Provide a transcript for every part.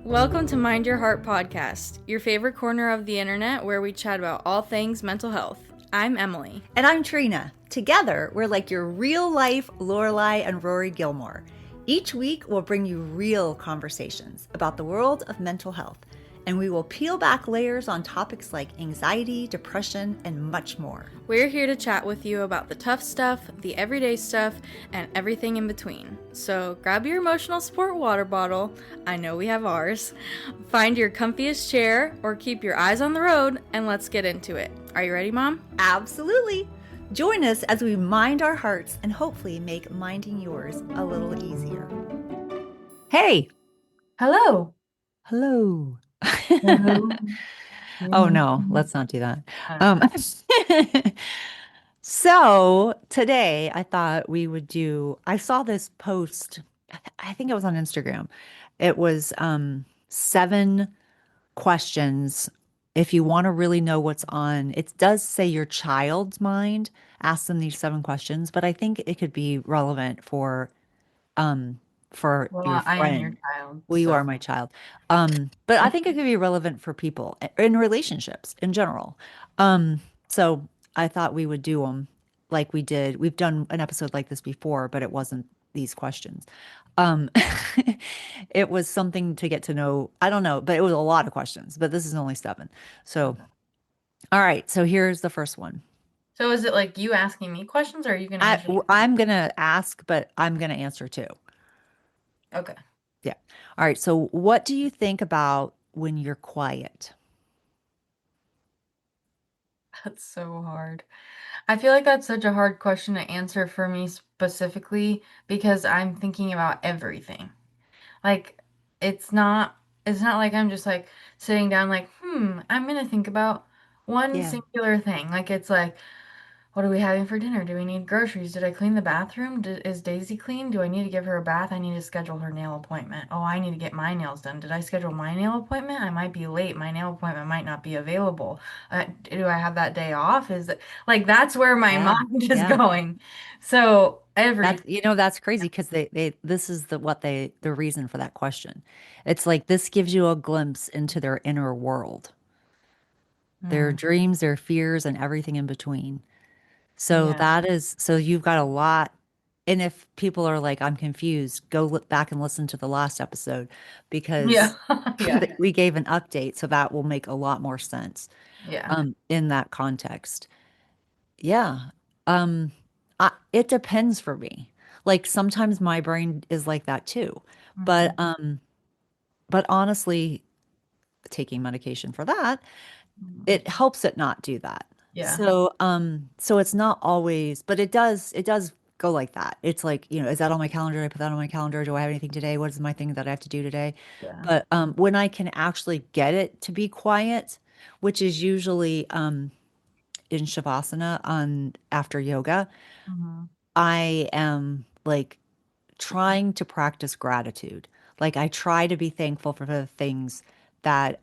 Welcome to Mind Your Heart podcast, your favorite corner of the internet where we chat about all things mental health. I'm Emily. And I'm Trina. Together, we're like your real life Lorelai and Rory Gilmore. Each week, we'll bring you real conversations about the world of mental health, and we will peel back layers on topics like anxiety, depression, and much more. We're here to chat with you about the tough stuff, the everyday stuff, and everything in between. So grab your emotional support water bottle. I know we have ours. Find your comfiest chair or keep your eyes on the road, and let's get into it. Are you ready, Mom? Absolutely. Join us as we mind our hearts and hopefully make minding yours a little easier. Hey. Hello. Hello. Hello. Oh no, let's not do that. So today I thought we would do, I saw this post, I think it was on Instagram. It was 7 questions. If you want to really know what's on, it does say your child's mind, ask them these 7 questions, but I think it could be relevant um for your Well, I am your friend. child, Well, you so are my child. But I think it could be relevant for people in relationships in general. So I thought we would do them like we did. We've done an episode like this before, but it wasn't these questions. Um, it was something to get to know. I don't know, but it was a lot of questions, but this is only 7. So, okay. all right. So here's the first one. So is it like you asking me questions, or are you gonna I, answer? I'm gonna ask, but I'm gonna answer too. Okay, Yeah. All right. So what do you think about when you're quiet? that's so hard. I feel like that's such a hard question to answer for me specifically because I'm thinking about everything. Like it's not it's not like I'm just like sitting down like, I'm gonna think about one Yeah. singular thing. Like it's like, what are we having for dinner? Do we need groceries? Did I clean the bathroom? Is Daisy clean? Do I need to give her a bath? I need to schedule her nail appointment. Oh, I need to get my nails done. Did I schedule my nail appointment? I might be late. My nail appointment might not be available. Do I have that day off? Is it like that's where my Yeah. mind is Yeah. going. So everything. That's crazy because this is the reason for that question. It's like this gives you a glimpse into their inner world, their Mm, dreams, their fears, and everything in between. So yeah. so you've got a lot. And if people are like, I'm confused, go look back and listen to the last episode Yeah. because Yeah. we gave an update. So that will make a lot more sense Yeah. in that context. Yeah. Um, it depends for me. Like sometimes my brain is like that too. But Hmm. um, but honestly, taking medication for that, Hmm. it helps it not do that. Yeah. So it's not always, but it does go like that. It's like, is that on my calendar? Do I put that on my calendar? Do I have anything today? What is my thing that I have to do today? Yeah. But when I can actually get it to be quiet, which is usually in Shavasana on after yoga, Hmm. I am like trying to practice gratitude. Like I try to be thankful for the things that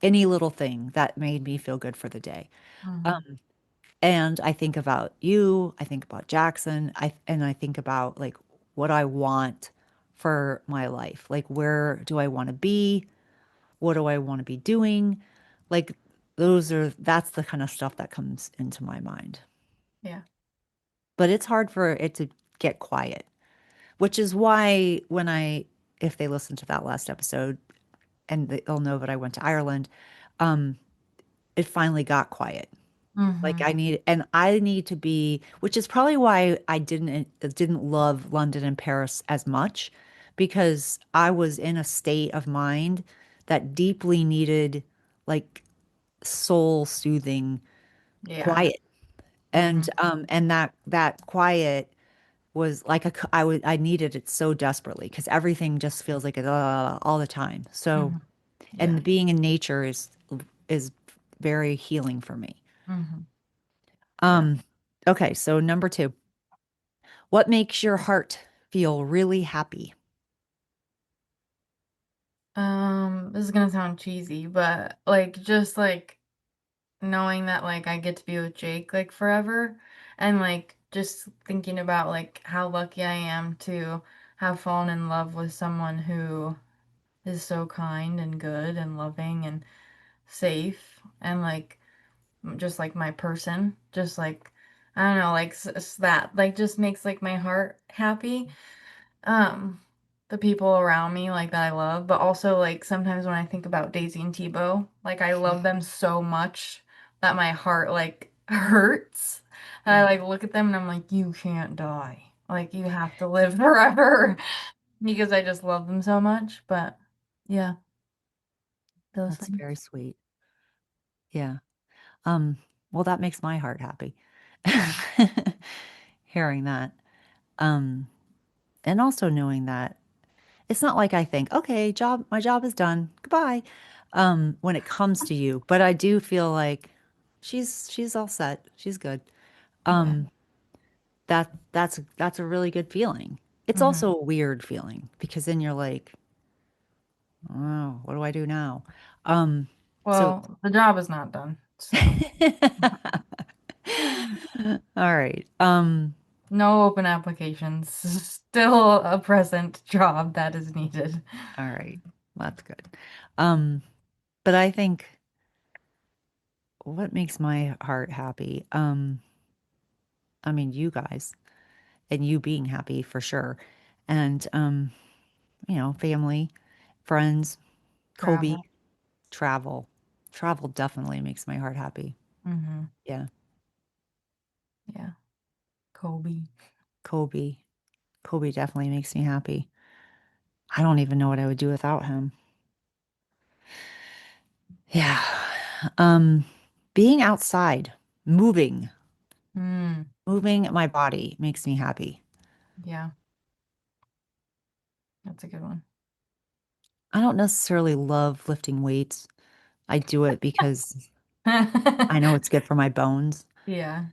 any little thing that made me feel good for the day. Hmm. Um and I think about you, I think about Jackson, I think about like what I want for my life. Like where do I want to be? What do I want to be doing? Like that's the kind of stuff that comes into my mind. Yeah. But it's hard for it to get quiet, which is why if they listen to that last episode and they'll know that I went to Ireland, um, it finally got quiet. Like Hmm. I need to be, which is probably why I didn't love London and Paris as much, because I was in a state of mind that deeply needed like soul soothing Yeah. quiet. Hmm. And that quiet was like I needed it so desperately because everything just feels like all the time. So, Hmm. Yeah. and being in nature is very healing for me. Hmm. Yeah. Um, okay, so number 2, what makes your heart feel really happy? This is gonna sound cheesy, but like just like knowing that like I get to be with Jake like forever and like just thinking about like how lucky I am to have fallen in love with someone who is so kind and good and loving and safe and like just like my person, just like I don't know, like that like just makes like my heart happy. Um, the people around me like that I love, but also like sometimes when I think about Daisy and Tebow, like I love them so much that my heart like hurts. And I Yeah, like look at them and I'm like, you can't die. Like you have to live forever because I just love them so much. But yeah, those that's things. very sweet. Yeah. Um, well, that makes my heart happy. Hearing that. Um, and also knowing that it's not like I think, okay, my job is done. Goodbye. When it comes to you, but I do feel like she's all set. She's good. Yeah. Um, that's a really good feeling. It's Hmm. also a weird feeling because then you're like, oh, what do I do now? Um, so Well, the job is not done, so all right. no open applications. Still a present job that is needed. All right. That's good. Um, but I think what makes my heart happy? I mean, you guys and you being happy for sure. And family, friends, Kobe, Travel. travel. Travel definitely makes my heart happy. Hmm. Yeah. Yeah. Kobe. Kobe. Kobe definitely makes me happy. I don't even know what I would do without him. Yeah. Um, being outside, moving, Mm, moving my body makes me happy. yeah, that's a good one. I don't necessarily love lifting weights. I do it because I know it's good for my bones. Yeah,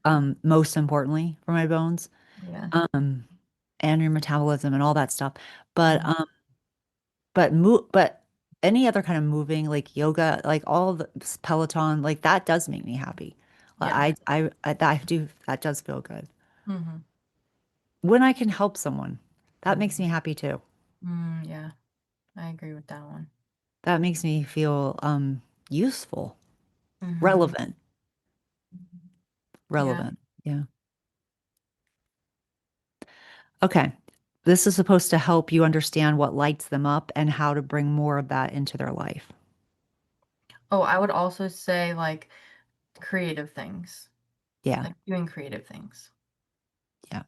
Most importantly for my bones, yeah. um, and your metabolism and all that stuff. But Mm, but any other kind of moving like yoga, like all the Peloton, like that does make me happy. yeah. That does feel good. Hmm. When I can help someone, that makes me happy too. Yeah, I agree with that one. That makes me feel useful, Hmm. relevant, Yeah. relevant. Yeah. Okay. This is supposed to help you understand what lights them up and how to bring more of that into their life. Oh, I would also say like creative things, Yeah. like doing creative things Yeah.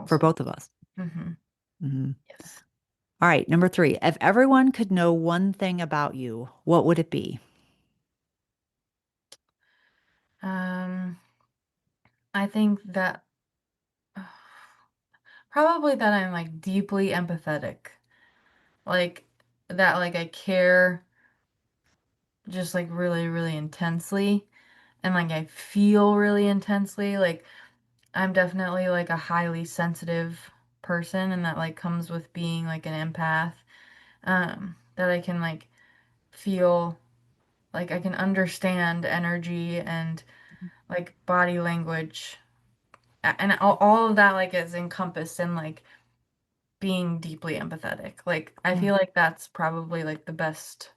For also. both of us. Hmm. Mhm. Yes. All right. Number three. If everyone could know one thing about you, what would it be? Um, I think that probably that I'm like deeply empathetic. Like that like I care just like really, really intensely and like I feel really intensely. Like I'm definitely like a highly sensitive person and that like comes with being like an empath. That I can like feel like I can understand energy and like body language and all of that like is encompassed in like being deeply empathetic. Like I Yeah. feel like that's probably like the best.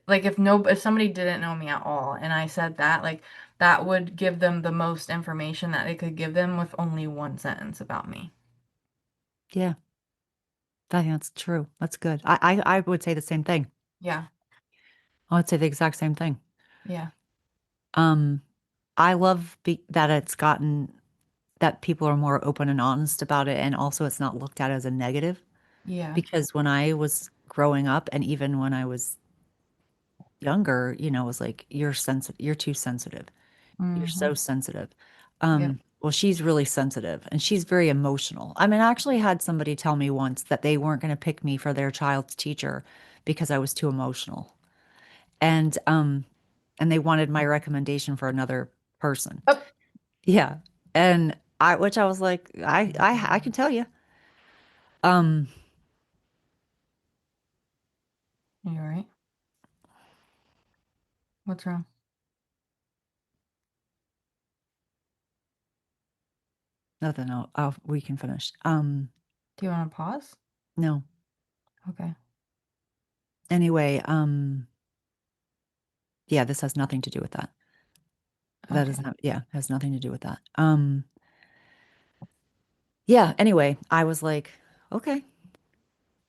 Like if somebody didn't know me at all and I said that, like that would give them the most information that they could give them with only one sentence about me. Yeah. I think that's true. That's good. I would say the same thing. Yeah. I would say the exact same thing. Yeah. Um, I love that it's gotten that people are more open and honest about it, and also it's not looked at as a negative. Yeah. Because when I was growing up, and even when I was younger, it was like you're sensitive, you're too sensitive. You're Hmm. so sensitive. Yep. Well, she's really sensitive and she's very emotional. I mean, I actually had somebody tell me once that they weren't going to pick me for their child's teacher because I was too emotional. And they wanted my recommendation for another person. Oh, Yeah. Which I was like, I can tell you. Um, you're right. What's wrong? Nothing. No, we can finish. Do you want to pause? No, Okay. Anyway, yeah, this has nothing to do with that. That Okay. doesn't have, yeah, has nothing to do with that. Yeah, anyway, I was like, okay,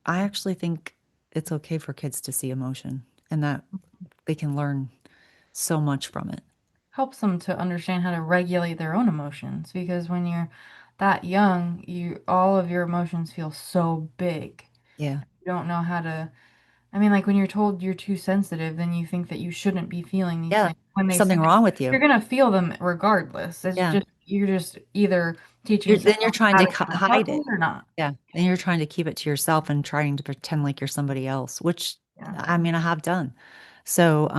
I actually think it's okay for kids to see emotion and that they can learn so much from it. Helps them to understand how to regulate their own emotions because when you're that young, you all of your emotions feel so big. Yeah. You don't know how to. I mean, like when you're told you're too sensitive, then you think that you shouldn't be feeling these Yeah. things. When they say Something wrong with you're you. gonna feel them regardless, it's Yeah. just you're just either teaching Then you're someone trying how to to handle hide it. emotions or not. Yeah. Then you're trying to keep it to yourself and trying to pretend like you're somebody else, which Yeah. I mean, I have done. So,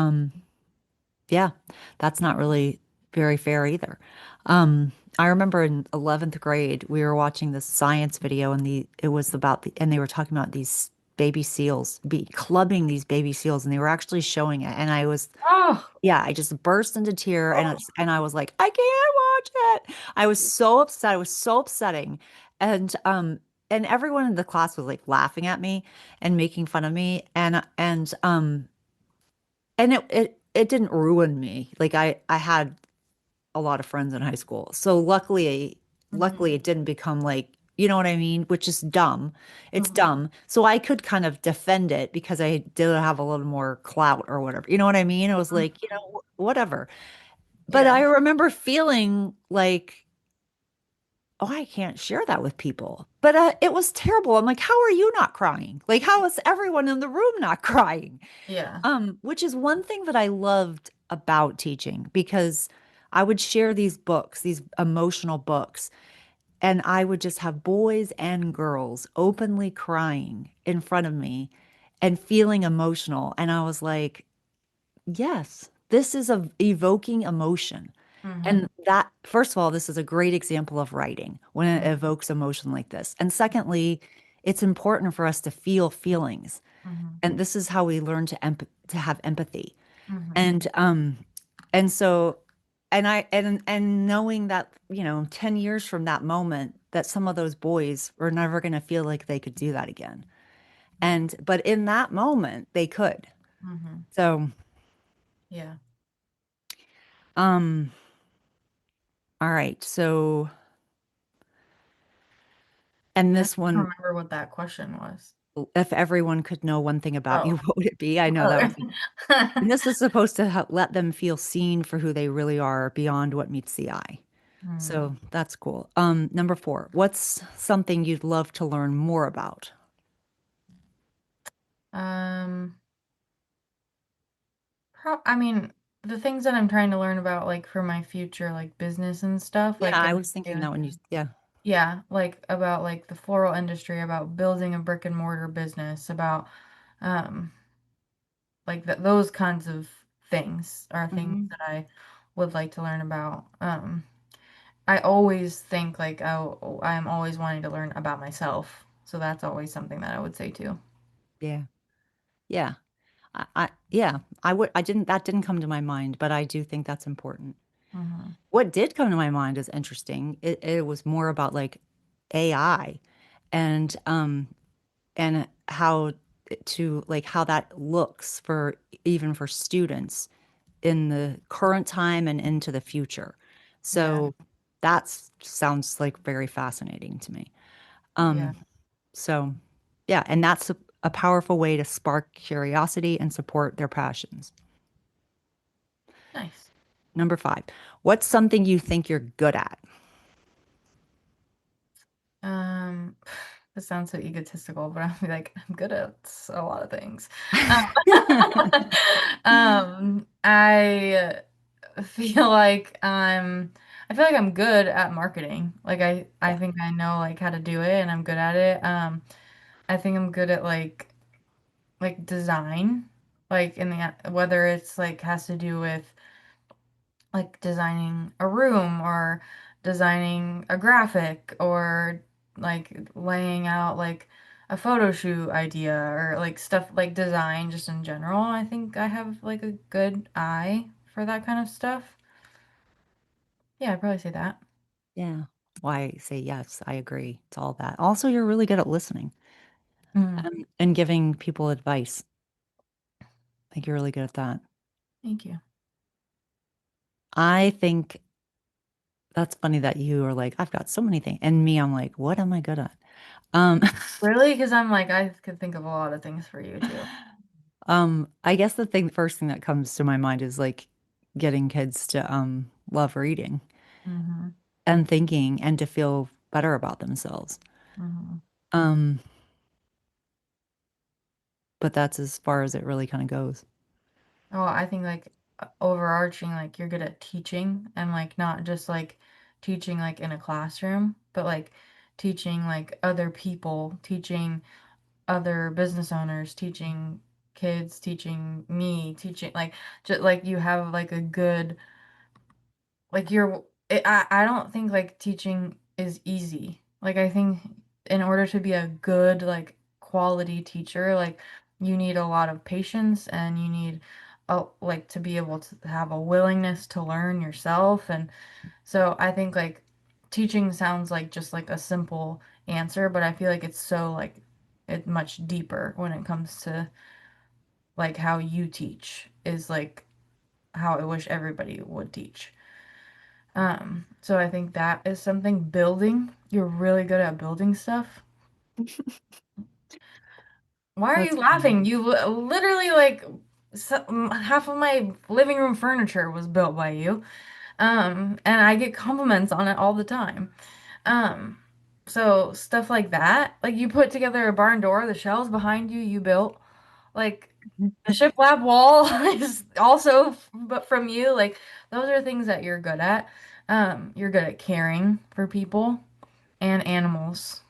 yeah, that's not really very fair either. I remember in 11th grade, we were watching this science video and it was about and they were talking about these baby seals clubbing these baby seals and they were actually showing it. And Oh. yeah, I just burst into tear and I was like, I can't watch it. I was so upset. It was so upsetting. And everyone in the class was like laughing at me and making fun of me. And it didn't ruin me. Like I had a lot of friends in high school. So Mhm. luckily it didn't become like, you know what I mean, which is dumb. It's Mhm. dumb. So I could kind of defend it because I did have a little more clout or whatever. You know what I mean? It was like, whatever. But Yeah. I remember feeling like, oh, I can't share that with people. But it was terrible. I'm like, how are you not crying? Like, how is everyone in the room not crying? Yeah. Which is one thing that I loved about teaching because I would share these books, these emotional books, and I would just have boys and girls openly crying in front of me and feeling emotional. And I was like, yes, this is evoking emotion. Mhm. And that, first of all, this is a great example of writing when it Mhm. evokes emotion like this. And secondly, it's important for us to feel feelings. Mhm. And this is how we learn to have empathy. Mhm. And so and knowing that, 10 years from that moment that some of those boys were never going to feel like they could do that again. And but in that moment they could. Mhm. So, Yeah. um all right. So, and I this don't one, remember what that question was. if everyone could know one thing about you, Oh. what would it be? I know that was, and this is supposed to let them feel seen for who they really are beyond what meets the eye. Hmm. So that's cool. Number 4, what's something you'd love to learn more about? Um, I mean, the things that I'm trying to learn about, like for my future, like business and stuff, Yeah, like I getting was thinking into, that when yeah. yeah, like about like the floral industry, about building a brick and mortar business, about um, like those kinds of things are things Hmm. that I would like to learn about. I always think like I'm always wanting to learn about myself, so that's always something that I would say too. Yeah. Yeah. Yeah, I didn't, that didn't come to my mind, but I do think that's important. Hmm. What did come to my mind is interesting. It was more about like AI and how how that looks for even for students in the current time and into the future. Yeah, So that sounds like very fascinating to me. yeah, So yeah, and that's a powerful way to spark curiosity and support their passions. nice. Number 5, what's something you think you're good at? Um, this sounds so egotistical, but I'm like I'm good at a lot of things. Um, I feel like I feel like I'm good at marketing. Like I Yeah. think I know like how to do it and I'm good at it. I think I'm good at like design, like in the whether it's like has to do with like designing a room or designing a graphic or like laying out like a photo shoot idea or like stuff like design just in general. I think I have like a good eye for that kind of stuff. Yeah, I'd probably say that. Yeah. Why say yes, I agree. It's all that. Also, you're really good at listening Mm. and giving people advice. think you're really good at that. Thank you. I think that's funny that you are like, I've got so many things. And me, I'm like, what am I good at? Um, Really? Because I'm like, I could think of a lot of things for you too. I guess first thing that comes to my mind is like getting kids to love reading Mm-hmm. and thinking and to feel better about themselves. Mm-hmm. Um, but that's as far as it really kind of goes. Oh, I think like overarching, like you're good at teaching and like not just like teaching like in a classroom, but like teaching like other people, teaching other business owners, teaching kids, teaching me, teaching like just like you have like a good like I don't think like teaching is easy. Like I think in order to be a good like quality teacher, like you need a lot of patience and you need like to be able to have a willingness to learn yourself. And so I think like teaching sounds like just like a simple answer, but I feel like it's so like it much deeper when it comes to like how you teach is like how I wish everybody would teach. So I think that is something building. You're really good at building stuff. Why are you That's funny. laughing? Literally like half of my living room furniture was built by you. And I get compliments on it all the time. Um, so stuff like that, like you put together a barn door, the shelves behind you, you built. Like the shiplap wall is also, but from you, like those are things that you're good at. You're good at caring for people and animals.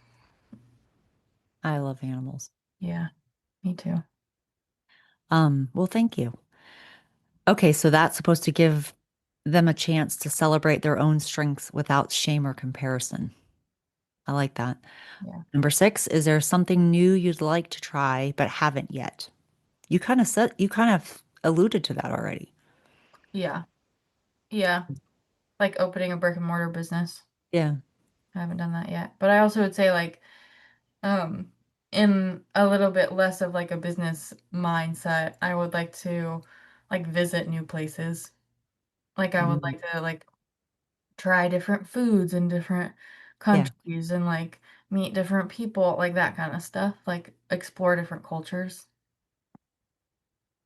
I love animals. Yeah, me too. Well, thank you. Okay, so that's supposed to give them a chance to celebrate their own strengths without shame or comparison. I like that. Yeah. Number six, is there something new you'd like to try but haven't yet? You kind of alluded to that already. Yeah. Yeah. Like opening a brick and mortar business. Yeah. I haven't done that yet. But I also would say like um in a little bit less of like a business mindset, I would like to like visit new places. Like I would Mm, like to like try different foods in different yeah, countries and like meet different people, like that kind of stuff, like explore different cultures.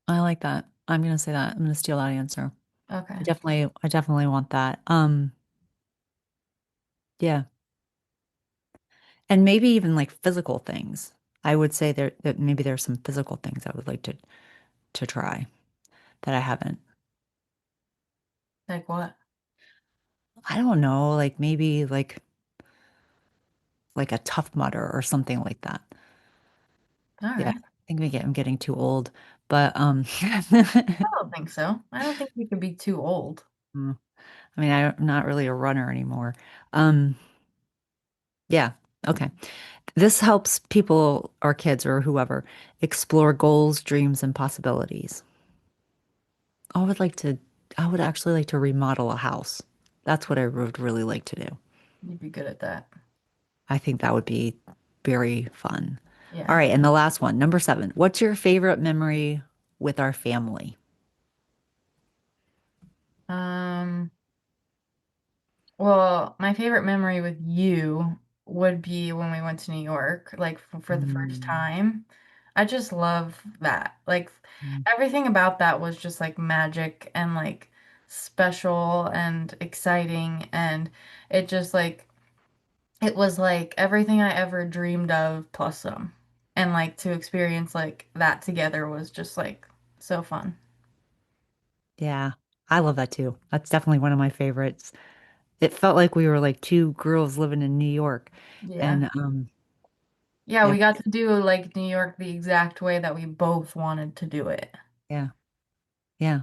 I like that. I'm gonna say that. I'm gonna steal that answer. Okay. I definitely want that. Yeah. And maybe even like physical things. I would say that maybe there's some physical things I would like to try that I haven't. Like what? I don't know, like maybe like a tough mudder or something like that. All Yeah, right. I think I'm getting too old, but I don't think so. I don't think we could be too old. mm, I mean, I'm not really a runner anymore. Um, yeah, okay. This helps people or kids or whoever explore goals, dreams, and possibilities. I would like to, I would actually like to remodel a house. That's what I would really like to do. You'd be good at that. I think that would be very fun. All Yeah. right, and the last one, number seven. What's your favorite memory with our family? Um, well, my favorite memory with you would be when we went to New York, like for the first Mm, time. I just love that. Like mm, everything about that was just like magic and like special and exciting and it just like it was like everything I ever dreamed of plus some. And like to experience like that together was just like so fun. yeah, I love that too. That's definitely one of my favorites. It felt like we were like two girls living in New York. Yeah. And Yeah, yeah, we got to do like New York the exact way that we both wanted to do it. yeah, yeah.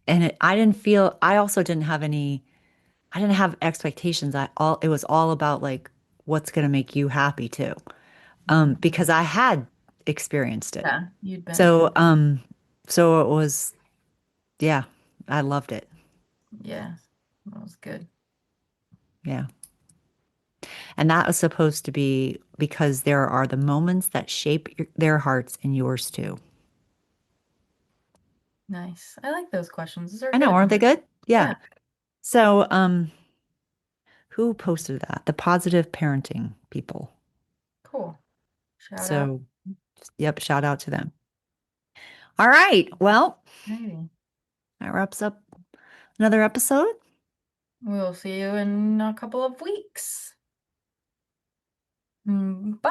And I didn't feel, I also didn't have any, I didn't have expectations. It was all about like what's going to make you happy too. Mhm. Because I had experienced it. Yeah, you'd been. So, so it was, yeah, I loved it. Yeah, that was good. Yeah. And that was supposed to be because there are the moments that shape their hearts and yours too. Nice. I like those questions. Those are I know, good. aren't they good? Yeah. Yeah. So, who posted that? The positive parenting people. Cool. Shout out. So, yep, shout out to them. All right. Well, Alrighty. that wraps up another episode. We'll see you in a couple of weeks. Bye.